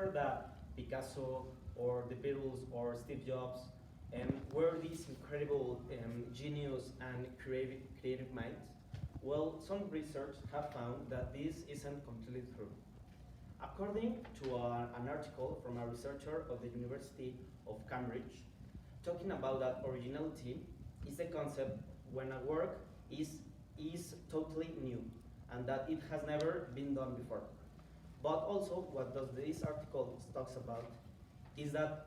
remember that Picasso or the Beatles or Steve Jobs were these incredible genius and creative minds? Well, some research have found that this isn't completely true. According to an article from a researcher of the University of Cambridge, talking about that originality is the concept when a work is totally new and that it has never been done before. But also, what does this article talks about is that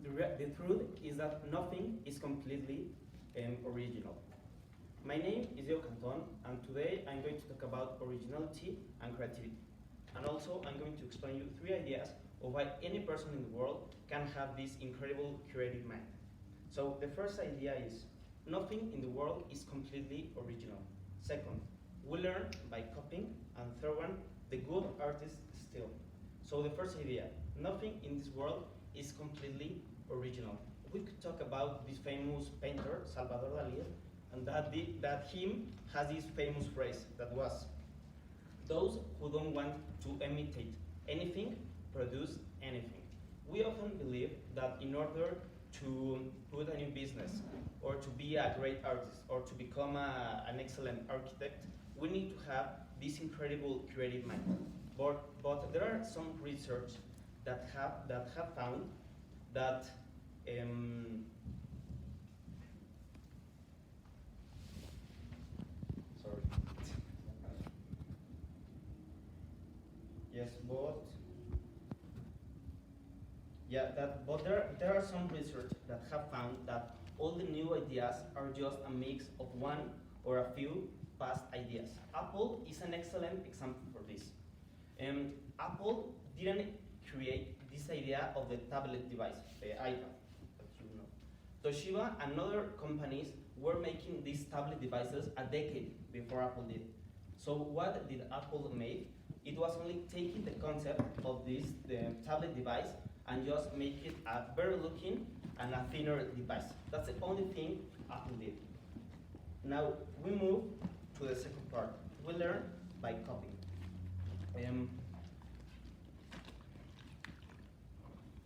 the truth is that nothing is completely original. My name is Diego Canton, and today I'm going to talk about originality and creativity. And also, I'm going to explain you 3 ideas of why any person in the world can have this incredible creative mind. So the first idea is, nothing in the world is completely original. Second, we learn by copying. And third one, the good artists steal. So the first idea, nothing in this world is completely original. We could talk about this famous painter, Salvador Dali, and that him has this famous phrase that was, those who don't want to imitate anything produce anything. We often believe that in order to put a new business, or to be a great artist, or to become an excellent architect, we need to have this incredible creative mind. But there are some research that have found that sorry. Yes, but there are some research that have found that all the new ideas are just a mix of one or a few past ideas. Apple is an excellent example for this. Apple didn't create this idea of the tablet device, the iPad, that you know. Toshiba and other companies were making these tablet devices a decade before Apple did. So what did Apple make? It was only taking the concept of the tablet device and just make it a better looking and a thinner device. That's the only thing Apple did. Now we move to the second part. We learn by copying.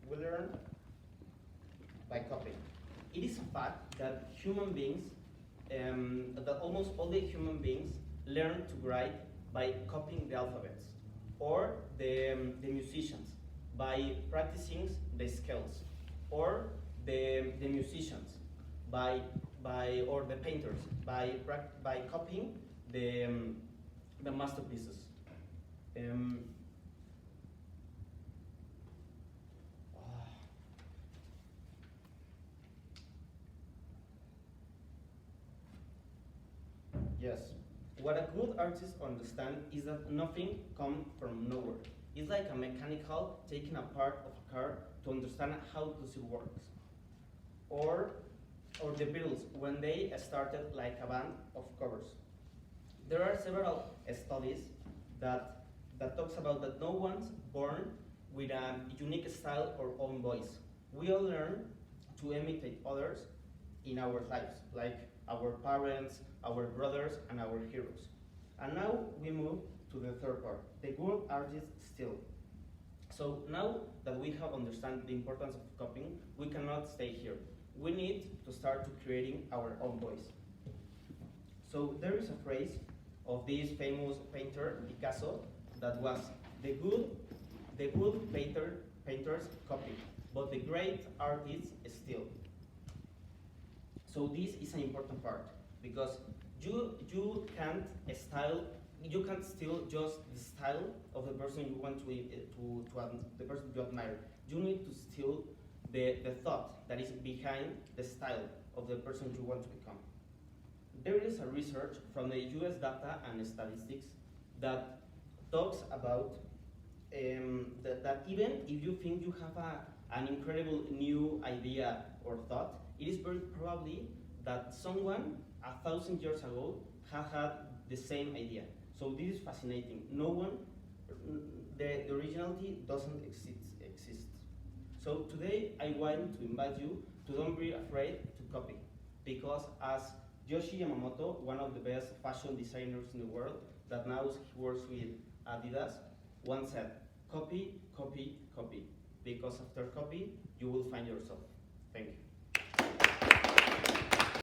We learn by copying. It is a fact that human beings, that almost all the human beings learn to write by copying the alphabets, or the musicians by practicing the scales, or the musicians or the painters by copying the masterpieces. Yes. What a good artist understands is that nothing comes from nowhere. It's like a mechanical taking a part of a car to understand how does it works. Or the Beatles, when they started like a band of covers. There are several studies that talks about that no one's born with a unique style or own voice. We all learn to imitate others in our lives, like our parents, our brothers, and our heroes. And now we move to the third part, the good artists steal. So now that we have understood the importance of copying, we cannot stay here. We need to start to creating our own voice. So there is a phrase of this famous painter, Picasso, that was, the good painters copy, but the great artists steal. So this is an important part, because you can't steal just the style of the person you want the person you admire. You need to steal the thought that is behind the style of the person you want to become. There is a research from the US Data and Statistics that talks about that even if you think you have an incredible new idea or thought, it is very probably that someone 1,000 years ago had the same idea. So this is fascinating. The originality doesn't exist. So today I want to invite you to don't be afraid to copy, because as Yoshi Yamamoto, one of the best fashion designers in the world, that now he works with Adidas, once said, copy, copy, copy. because after copy, you will find yourself. Thank you.